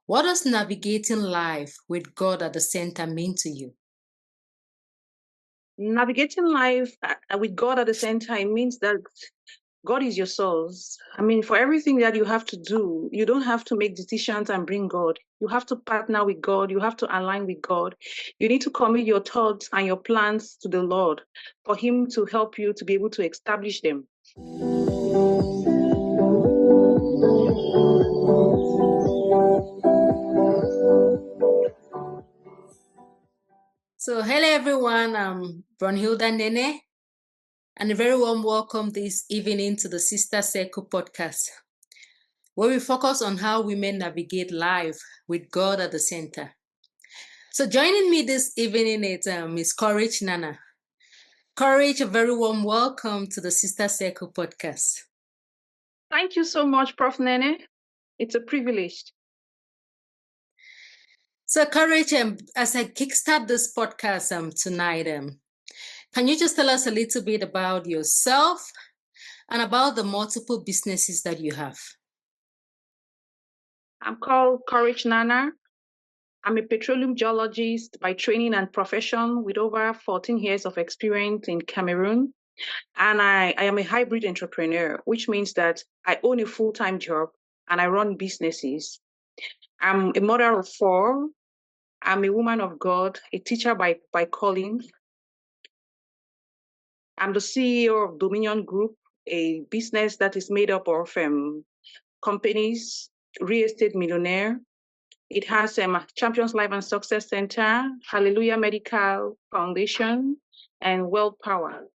What does navigating life with God at the center mean to you? Navigating life with God at the same time means that God is your source. I mean, for everything that you have to do, you don't have to make decisions and bring God. You have to partner with God. You have to align with God. You need to commit your thoughts and your plans to the Lord for Him to help you to be able to establish them. So, hello everyone, I'm Brunhilda Nene, and a very warm welcome this evening to the Sister Circle podcast, where we focus on how women navigate life with God at the center. So, joining me this evening is Miss Courage Nana. Courage, a very warm welcome to the Sister Circle podcast. Thank you so much, Prof. Nene. It's a privilege. So, Courage, as I kickstart this podcast tonight, can you just tell us a little bit about yourself and about the multiple businesses that you have? I'm called Courage Nana. I'm a petroleum geologist by training and profession with over 14 years of experience in Cameroon. And I am a hybrid entrepreneur, which means that I own a full-time job and I run businesses. I'm a mother of four. I'm a woman of God, a teacher by calling. I'm the CEO of Dominion Group, a business that is made up of companies, real estate millionaire. It has Champions Life and Success Center, Hallelujah Medical Foundation, and World Power.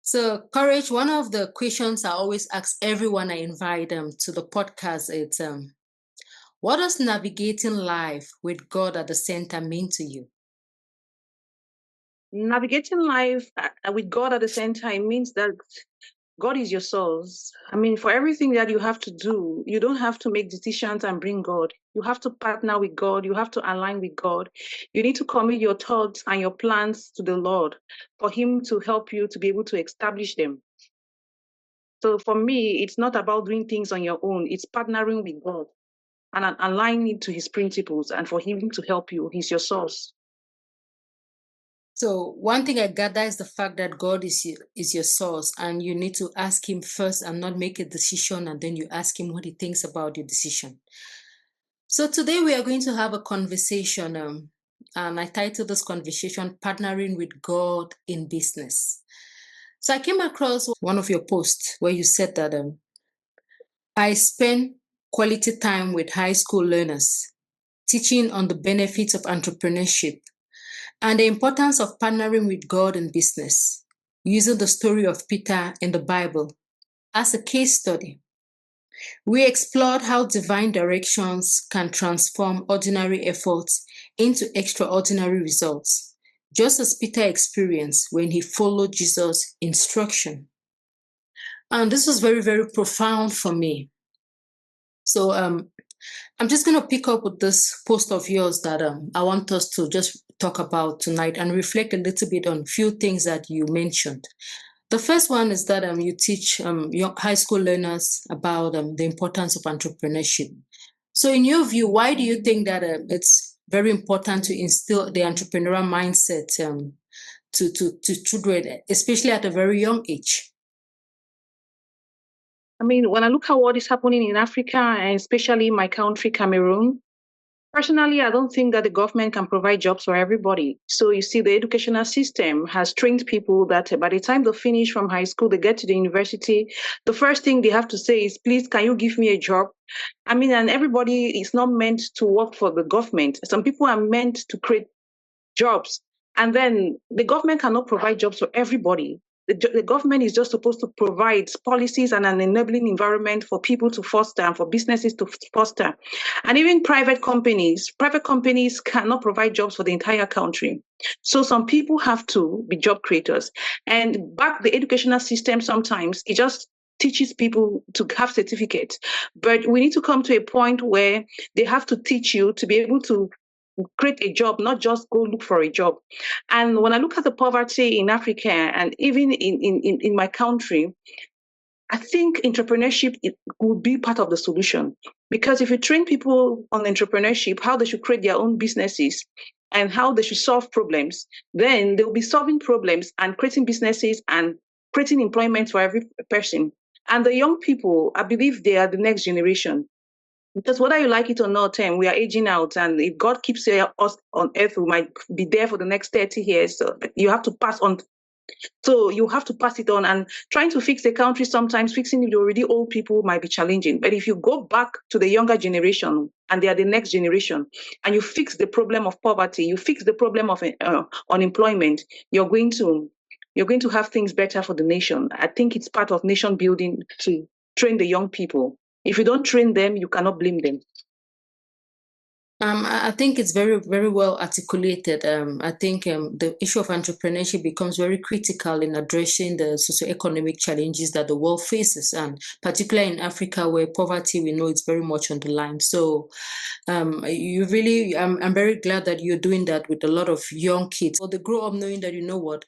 So, Courage, one of the questions I always ask everyone I invite them to the podcast is, what does navigating life with God at the center mean to you? Navigating life with God at the same time means that God is your source. I mean, for everything that you have to do, you don't have to make decisions and bring God. You have to partner with God. You have to align with God. You need to commit your thoughts and your plans to the Lord for Him to help you to be able to establish them. So for me, it's not about doing things on your own. It's partnering with God and aligning to His principles and for Him to help you. He's your source. So, one thing I gather is the fact that God is your source, and you need to ask Him first and not make a decision, and then you ask Him what He thinks about your decision. So, today we are going to have a conversation, and I titled this conversation Partnering with God in Business. So, I came across one of your posts where you said that I spend quality time with high school learners, teaching on the benefits of entrepreneurship and the importance of partnering with God in business, using the story of Peter in the Bible as a case study. We explored how divine directions can transform ordinary efforts into extraordinary results, just as Peter experienced when he followed Jesus' instruction. And this was very, very profound for me. So I'm just going to pick up with this post of yours that I want us to just talk about tonight and reflect a little bit on a few things that you mentioned. The first one is that you teach young high school learners about the importance of entrepreneurship. So in your view, why do you think that it's very important to instill the entrepreneurial mindset to children, especially at a very young age? I mean, when I look at what is happening in Africa, and especially my country, Cameroon, personally, I don't think that the government can provide jobs for everybody. So you see, the educational system has trained people that by the time they finish from high school, they get to the university, the first thing they have to say is, please, can you give me a job? I mean, and everybody is not meant to work for the government. Some people are meant to create jobs. And then the government cannot provide jobs for everybody. The government is just supposed to provide policies and an enabling environment for people to foster and for businesses to foster. And even private companies cannot provide jobs for the entire country. So some people have to be job creators. And back the educational system, sometimes it just teaches people to have certificates. But we need to come to a point where they have to teach you to be able to create a job, not just go look for a job. And when I look at the poverty in Africa and even in my country, I think entrepreneurship would be part of the solution Because if you train people on entrepreneurship, how they should create their own businesses and how they should solve problems, then they'll be solving problems and creating businesses and creating employment for every person. And the young people, I believe they are the next generation. Because whether you like it or not, we are aging out, and if God keeps us on earth, we might be there for the next 30 years. So you have to pass on. So you have to pass it on. And trying to fix the country, sometimes fixing the already old people might be challenging. But if you go back to the younger generation, and they are the next generation, and you fix the problem of poverty, you fix the problem of unemployment, you're going to have things better for the nation. I think it's part of nation building to train the young people. If you don't train them, you cannot blame them. I think it's very, very well articulated. I think the issue of entrepreneurship becomes very critical in addressing the socioeconomic challenges that the world faces, and particularly in Africa, where poverty, we know, it's very much on the line. So you really, I'm very glad that you're doing that with a lot of young kids. So they grow up knowing that, you know what,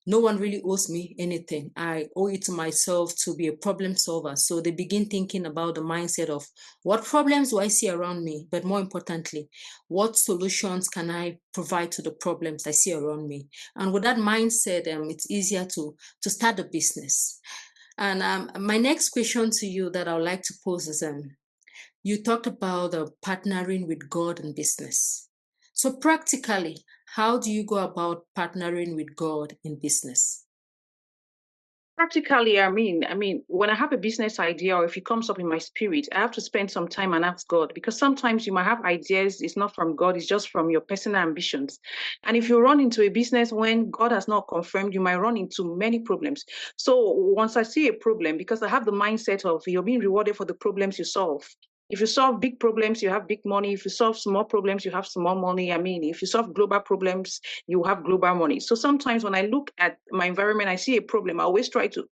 no one really owes me anything. I owe it to myself to be a problem solver. So they begin thinking about the mindset of what problems do I see around me? But more importantly, what solutions can I provide to the problems I see around me? And with that mindset, it's easier to start a business. And my next question to you that I would like to pose is, you talked about partnering with God in business. So practically, how do you go about partnering with God in business? Practically, I mean, when I have a business idea or if it comes up in my spirit, I have to spend some time and ask God, because sometimes you might have ideas, it's not from God, it's just from your personal ambitions. And if you run into a business when God has not confirmed, you might run into many problems. So once I see a problem, because I have the mindset of you're being rewarded for the problems you solve. If you solve big problems, you have big money. If you solve small problems, you have small money. I mean, if you solve global problems, you have global money. So sometimes when I look at my environment, I see a problem, I always try to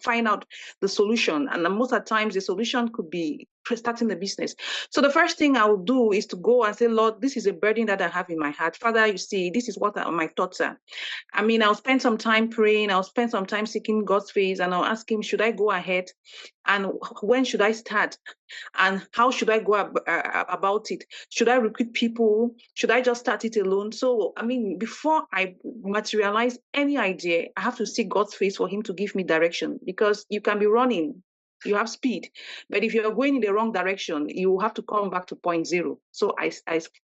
find out the solution. And most of the times the solution could be starting the business. So the first thing I will do is to go and say, Lord, this is a burden that I have in my heart. Father, you see, this is what my thoughts are. I mean, I'll spend some time praying, I'll spend some time seeking God's face, and I'll ask him, should I go ahead? And when should I start? And how should I go about it? Should I recruit people? Should I just start it alone? So, I mean, before I materialize any idea, I have to seek God's face for him to give me direction, because you can be running, you have speed, but if you're going in the wrong direction, you have to come back to point zero. So I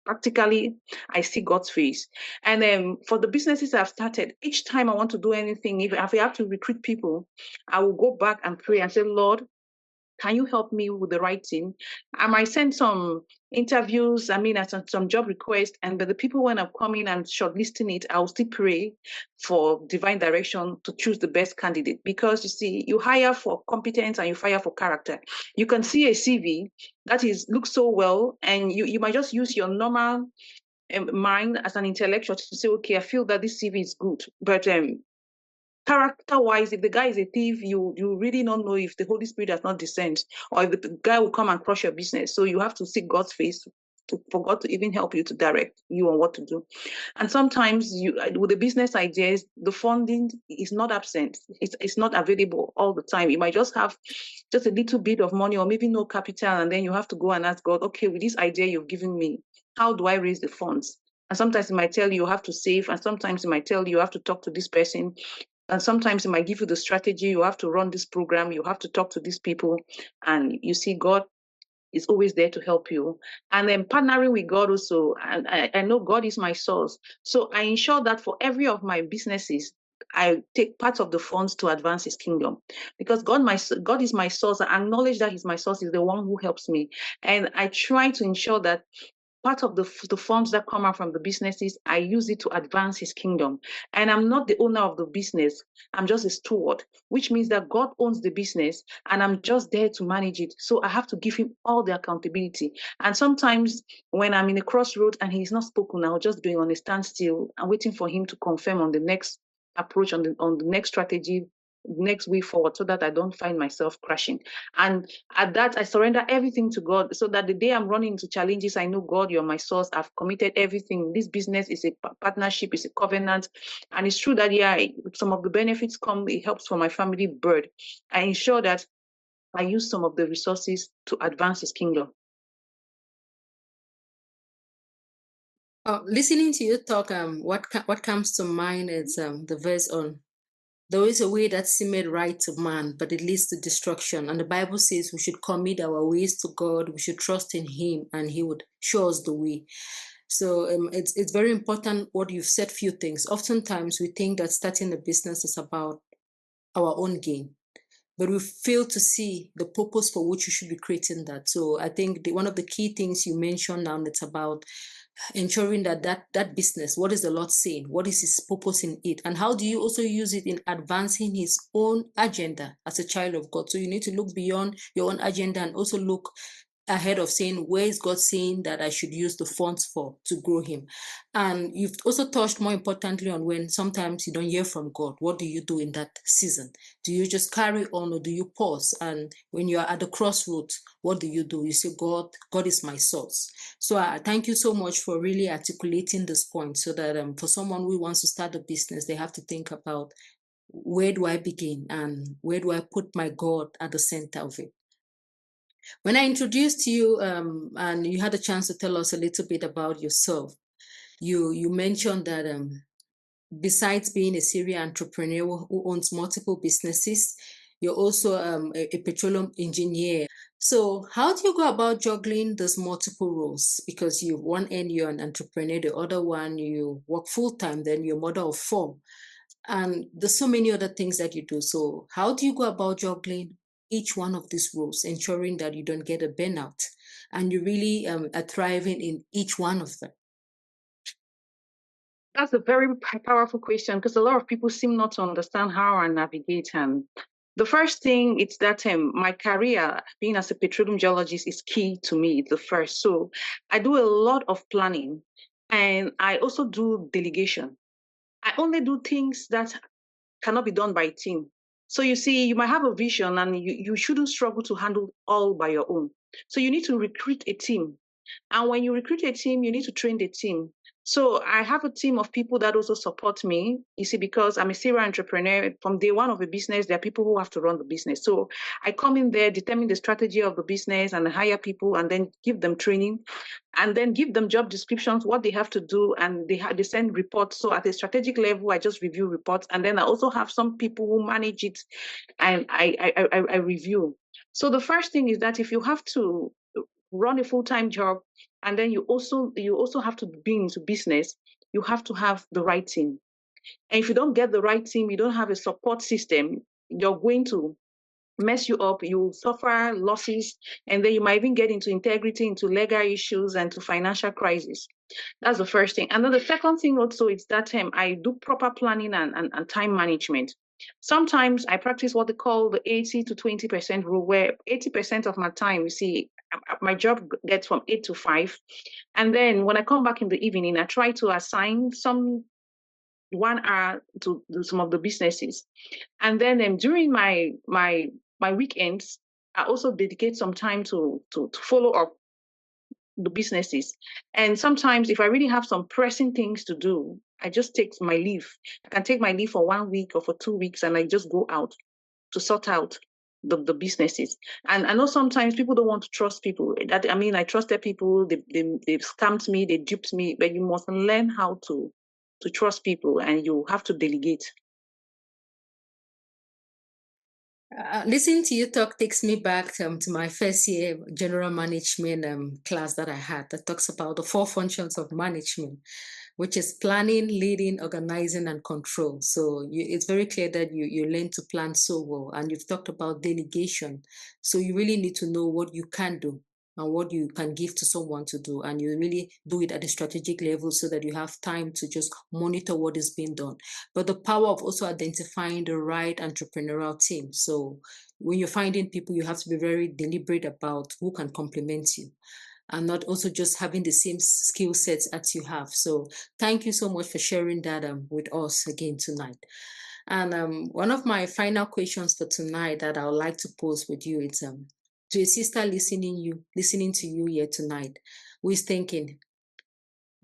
practically, I see God's face. And then for the businesses I've started, each time I want to do anything, if I have to recruit people, I will go back and pray and say, Lord, can you help me with the right team? I might send some interviews, I mean, some job requests, but the people, when I'm coming and shortlisting it, I'll still pray for divine direction to choose the best candidate. Because you see, you hire for competence and you hire for character. You can see a CV that looks so well, and you might just use your normal mind as an intellectual to say, okay, I feel that this CV is good. But character-wise, if the guy is a thief, you really don't know if the Holy Spirit has not descended, or if the guy will come and crush your business. So you have to seek God's face for God to even help you to direct you on what to do. And sometimes with the business ideas, the funding is not absent. It's not available all the time. You might just have just a little bit of money or maybe no capital, and then you have to go and ask God, okay, with this idea you've given me, how do I raise the funds? And sometimes it might tell you have to save, and sometimes it might tell you have to talk to this person. And sometimes it might give you the strategy, you have to run this program, you have to talk to these people, and you see God is always there to help you. And then partnering with God also, and I know God is my source. So I ensure that for every of my businesses, I take part of the funds to advance his kingdom, because God is my source. I acknowledge that he's my source, is the one who helps me. And I try to ensure that part of the funds that come out from the businesses, I use it to advance his kingdom. And I'm not the owner of the business. I'm just a steward, which means that God owns the business and I'm just there to manage it. So I have to give him all the accountability. And sometimes when I'm in a crossroad and he's not spoken, I'll just be on a standstill and waiting for him to confirm on the next approach, on the next strategy, next way forward, so that I don't find myself crashing. And at that, I surrender everything to God, so that the day I'm running into challenges, I know, God, you're my source. I've committed everything. This business is a partnership, is a covenant. And it's true that, yeah, some of the benefits come, it helps for my family bird. I ensure that I use some of the resources to advance his kingdom. Listening to you talk, what comes to mind is the verse on there is a way that seemeth right to man, but it leads to destruction. And the Bible says we should commit our ways to God. We should trust in Him, and He would show us the way. So it's very important what you've said. Few things. Oftentimes we think that starting a business is about our own gain, but we fail to see the purpose for which you should be creating that. So I think one of the key things you mentioned now, it's about ensuring that business, what is the Lord saying, what is His purpose in it, and how do you also use it in advancing His own agenda as a child of God. So you need to look beyond your own agenda and also look ahead of saying, where is God saying that I should use the funds for to grow Him? And you've also touched more importantly on when sometimes you don't hear from God. What do you do in that season? Do you just carry on, or do you pause? And when you're at the crossroads, what do? You say, God is my source. So I thank you so much for really articulating this point, so that for someone who wants to start a business, they have to think about, where do I begin and where do I put my God at the center of it? When I introduced you, and you had a chance to tell us a little bit about yourself, you mentioned that besides being a serial entrepreneur who owns multiple businesses, you're also a petroleum engineer. So how do you go about juggling those multiple roles? Because one end you're an entrepreneur, the other one you work full time, then you're a mother of four, and there's so many other things that you do. So how do you go about juggling each one of these roles, ensuring that you don't get a burnout and you really are thriving in each one of them? That's a very powerful question, because a lot of people seem not to understand how I navigate. And the first thing is that my career, being as a petroleum geologist, is key to me. The first, so I do a lot of planning, and I also do delegation. I only do things that cannot be done by a team. So you see, you might have a vision, and you shouldn't struggle to handle all by your own. So you need to recruit a team. And when you recruit a team, you need to train the team. So I have a team of people that also support me. You see, because I'm a serial entrepreneur, from day one of a business, there are people who have to run the business. So I come in there, determine the strategy of the business, and hire people, and then give them training, and then give them job descriptions, what they have to do, and they send reports. So at a strategic level, I just review reports, and then I also have some people who manage it, and I review. So the first thing is that if you have to run a full-time job, and then you also have to be into business, you have to have the right team. And if you don't get the right team, you don't have a support system, you're going to mess you up, you suffer losses, and then you might even get into integrity, into legal issues, and to financial crisis. That's the first thing. And then the second thing also is that I do proper planning and time management. Sometimes I practice what they call the 80 to 20% rule, where 80% of my time, you see, my job gets from 8 to 5. And then when I come back in the evening, I try to assign some 1 hour to do some of the businesses. And then during my weekends, I also dedicate some time to follow up the businesses. And sometimes, if I really have some pressing things to do, I just take my leave. I can take my leave for 1 week or for 2 weeks, and I just go out to sort out the businesses. And I know sometimes people don't want to trust people. That, I mean, I trusted people, they've scammed me, they duped me, but you must learn how to trust people, and you have to delegate. Listening to you talk takes me back to my first year general management class that I had, that talks about the four functions of management, which is planning, leading, organizing, and control. So it's very clear that you learn to plan so well. And you've talked about delegation. So you really need to know what you can do and what you can give to someone to do. And you really do it at a strategic level so that you have time to just monitor what is being done. But the power of also identifying the right entrepreneurial team. So when you're finding people, you have to be very deliberate about who can complement you, and not also just having the same skill sets as you have. So thank you so much for sharing that with us again tonight. And one of my final questions for tonight that I would like to pose with you is to a sister listening to you here tonight, who is thinking,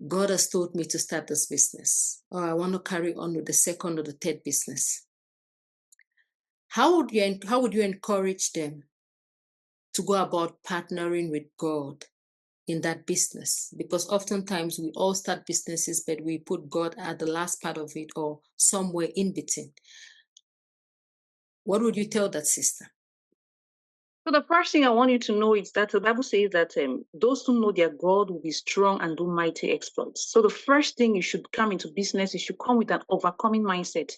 God has told me to start this business, or I want to carry on with the second or the third business. How would you encourage them to go about partnering with God in that business, because oftentimes we all start businesses, but we put God at the last part of it or somewhere in between. What would you tell that sister? So the first thing I want you to know is that the Bible says that those who know their God will be strong and do mighty exploits. So the first thing you should come into business, you should come with an overcoming mindset.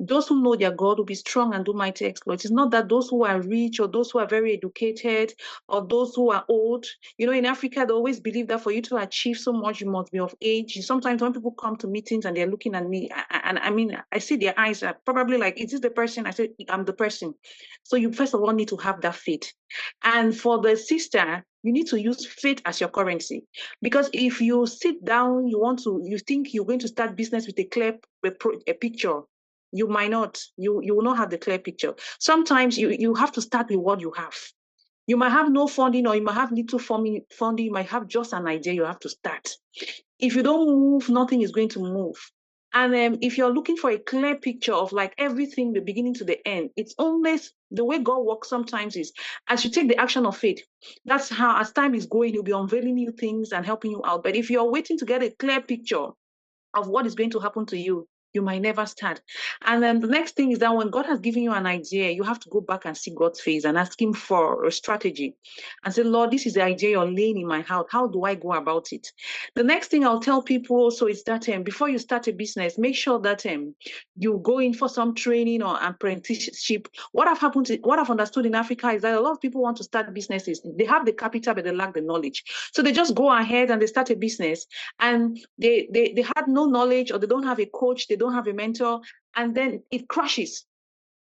Those who know their God will be strong and do mighty exploits. It's not that those who are rich or those who are very educated or those who are old. You know, in Africa, they always believe that for you to achieve so much, you must be of age. Sometimes when people come to meetings and they're looking at me, and I mean, I see their eyes are probably like, is this the person? I said, I'm the person. So you first of all need to have that faith. And for the sister, you need to use faith as your currency. Because if you sit down, you think you're going to start business with a clear a picture, you might not, you will not have the clear picture. Sometimes you have to start with what you have. You might have no funding, or you might have little funding, you might have just an idea, you have to start. If you don't move, nothing is going to move. And if you're looking for a clear picture of like everything, the beginning to the end, it's always the way God works sometimes is as you take the action of faith, that's how as time is going, he'll be unveiling new things and helping you out. But if you're waiting to get a clear picture of what is going to happen to you, you might never start. And then the next thing is that when God has given you an idea, you have to go back and see God's face and ask him for a strategy and say, Lord, this is the idea you're laying in my heart. How do I go about it? The next thing I'll tell people also is that before you start a business, make sure that you go in for some training or apprenticeship. What I've understood in Africa is that a lot of people want to start businesses. They have the capital, but they lack the knowledge. So they just go ahead and they start a business, and they had no knowledge, or they don't have a coach, they don't have a mentor, and then it crashes.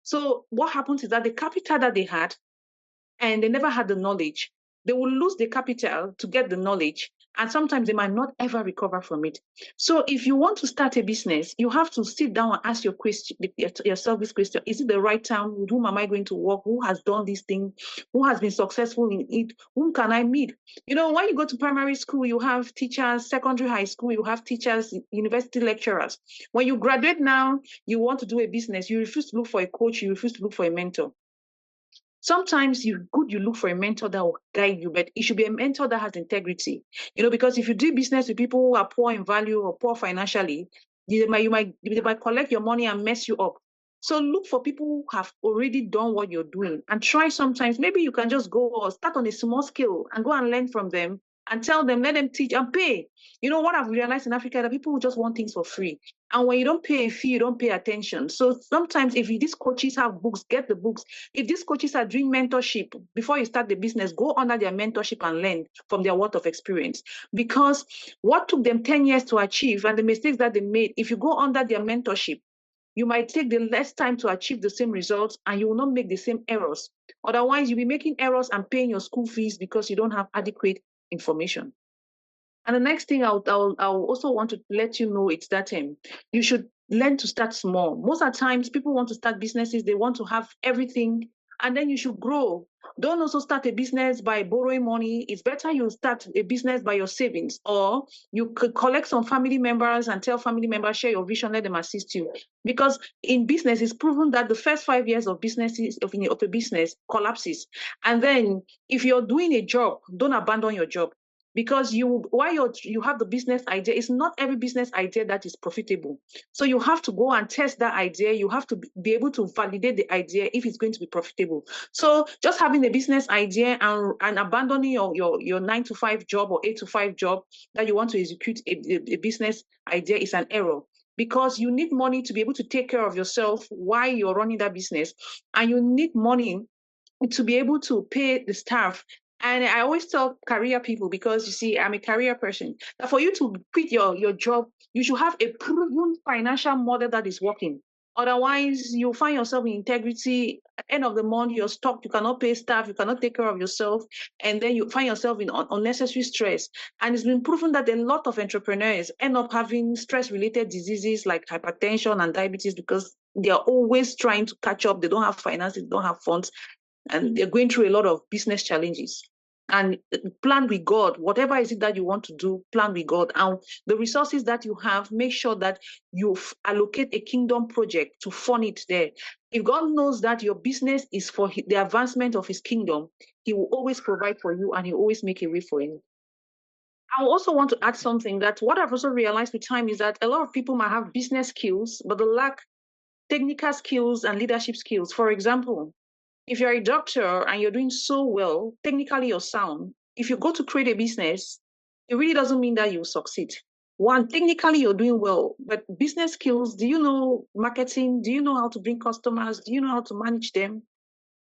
So what happens is that the capital that they had, and they never had the knowledge, they will lose the capital to get the knowledge, and sometimes they might not ever recover from it. So if you want to start a business, you have to sit down and ask yourself this question: is it the right time? With whom am I going to work? Who has done this thing? Who has been successful in it? Whom can I meet? You know, when you go to primary school, you have teachers; secondary high school, you have teachers; university lecturers. When you graduate now, you want to do a business, you refuse to look for a coach, you refuse to look for a mentor. Sometimes you look for a mentor that will guide you, but it should be a mentor that has integrity. You know, because if you do business with people who are poor in value or poor financially, they might collect your money and mess you up. So look for people who have already done what you're doing and try. Sometimes maybe you can just go or start on a small scale and go and learn from them and tell them, let them teach and pay. You know what I've realized in Africa, that people who just want things for free. And when you don't pay a fee, you don't pay attention. So sometimes if these coaches have books, get the books. If these coaches are doing mentorship, before you start the business, go under their mentorship and learn from their wealth of experience. Because what took them 10 years to achieve and the mistakes that they made, if you go under their mentorship, you might take the less time to achieve the same results, and you will not make the same errors. Otherwise, you'll be making errors and paying your school fees because you don't have adequate information. And the next thing I'll also want to let you know is that you should learn to start small. Most of the times, people want to start businesses, they want to have everything, and then you should grow. Don't also start a business by borrowing money. It's better you start a business by your savings, or you could collect some family members and tell family members, share your vision, let them assist you. Because in business, it's proven that the first 5 years of a business collapses. And then if you're doing a job, don't abandon your job. Because while you have the business idea, it's not every business idea that is profitable. So you have to go and test that idea. You have to be able to validate the idea if it's going to be profitable. So just having a business idea and abandoning your 9-to-5 job or 8-to-5 job that you want to execute a business idea is an error. Because you need money to be able to take care of yourself while you're running that business. And you need money to be able to pay the staff. And I always tell career people, because you see, I'm a career person, that for you to quit your job, you should have a proven financial model that is working. Otherwise, you'll find yourself in integrity. At the end of the month, you're stuck. You cannot pay staff. You cannot take care of yourself. And then you find yourself in unnecessary stress. And it's been proven that a lot of entrepreneurs end up having stress-related diseases like hypertension and diabetes because they are always trying to catch up. They don't have finances, they don't have funds, and they're going through a lot of business challenges. And plan with God. Whatever is it that you want to do, plan with God. And the resources that you have, make sure that you allocate a kingdom project to fund it there. If God knows that your business is for the advancement of his kingdom, he will always provide for you and he'll always make a way for you. I also want to add something that what I've also realized with time is that a lot of people might have business skills, but they lack technical skills and leadership skills. For example, if you're a doctor and you're doing so well, technically you're sound, if you go to create a business, it really doesn't mean that you'll succeed. One, technically you're doing well, but business skills, do you know marketing? Do you know how to bring customers? Do you know how to manage them?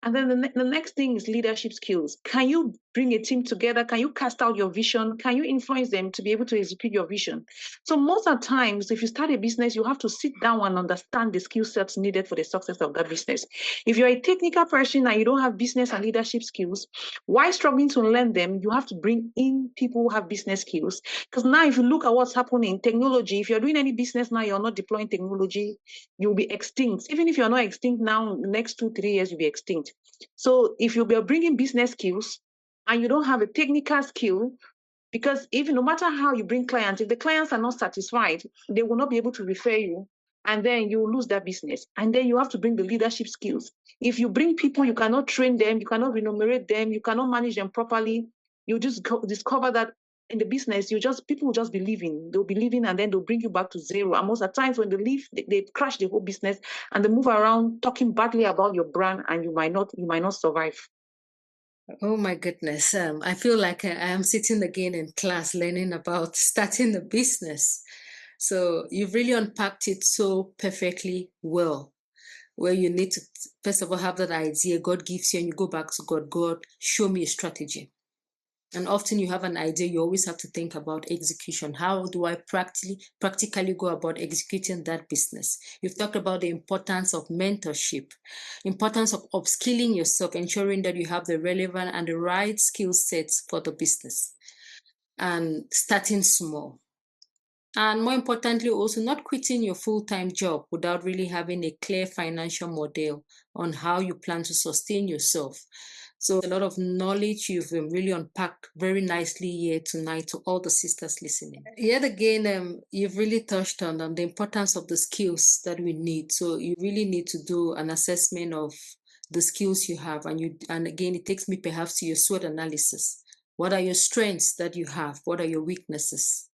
And then the next thing is leadership skills. Can you bring a team together? Can you cast out your vision? Can you influence them to be able to execute your vision? So most of the times, if you start a business, you have to sit down and understand the skill sets needed for the success of that business. If you're a technical person and you don't have business and leadership skills, why struggling to learn them? You have to bring in people who have business skills. Because now if you look at what's happening in technology, if you're doing any business now, you're not deploying technology, you'll be extinct. Even if you're not extinct now, next 2-3 years, you'll be extinct. So if you're bringing business skills and you don't have a technical skill, because even no matter how you bring clients, if the clients are not satisfied, they will not be able to refer you, and then you will lose that business. And then you have to bring the leadership skills. If you bring people, you cannot train them, you cannot remunerate them, you cannot manage them properly, you just discover that in the business, people will just be leaving. They'll be leaving and then they'll bring you back to zero. And most of the times when they leave, they crash the whole business and they move around talking badly about your brand, and you might not survive. Oh my goodness. I feel like I am sitting again in class learning about starting a business. So you've really unpacked it so perfectly well, where you need to, first of all, have that idea God gives you and you go back to God. God, show me a strategy. And often you have an idea, you always have to think about execution. How do I practically go about executing that business? You've talked about the importance of mentorship, importance of upskilling yourself, ensuring that you have the relevant and the right skill sets for the business, and starting small. And more importantly, also not quitting your full-time job without really having a clear financial model on how you plan to sustain yourself. So a lot of knowledge you've really unpacked very nicely here tonight to all the sisters listening. Yet again, you've really touched on the importance of the skills that we need. So you really need to do an assessment of the skills you have. And again, it takes me perhaps to your SWOT analysis. What are your strengths that you have? What are your weaknesses?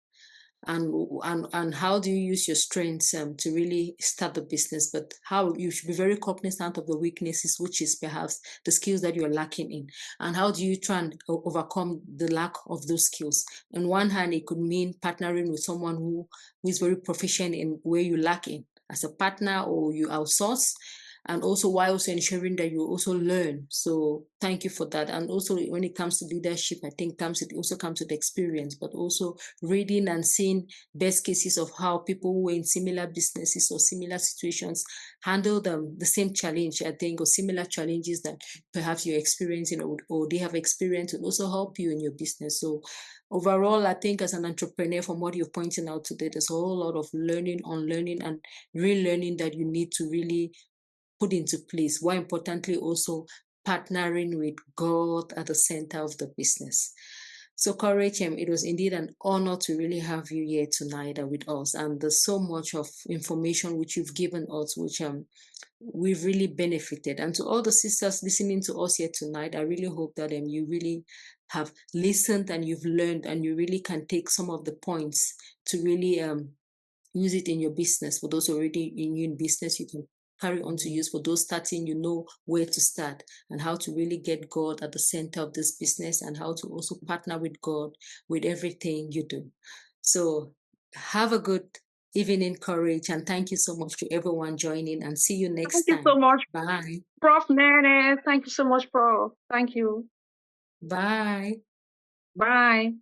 And how do you use your strengths to really start the business, but how you should be very cognizant of the weaknesses, which is perhaps the skills that you're lacking in, and how do you try and overcome the lack of those skills. On one hand, it could mean partnering with someone who is very proficient in where you lack in as a partner, or you outsource, and also while also ensuring that you also learn. So thank you for that. And also when it comes to leadership, I think it also comes with experience, but also reading and seeing best cases of how people who are in similar businesses or similar situations handle the same challenge, I think, or similar challenges that perhaps you're experiencing, or they have experienced, will also help you in your business. So overall, I think as an entrepreneur, from what you're pointing out today, there's a whole lot of learning, unlearning, and relearning that you need to really put into place. More importantly, also partnering with God at the center of the business. So, Courage, it was indeed an honor to really have you here tonight with us. And there's so much of information which you've given us, which we've really benefited. And to all the sisters listening to us here tonight, I really hope that you really have listened and you've learned, and you really can take some of the points to really use it in your business. For those already in business, you can carry on to use. For those starting, you know where to start and how to really get God at the center of this business, and how to also partner with God with everything you do. So have a good evening, Courage, and thank you so much to everyone joining, and see you next time. Thank you so much. Bye. Prof. Nene. Thank you so much, Prof. Thank you. Bye. Bye.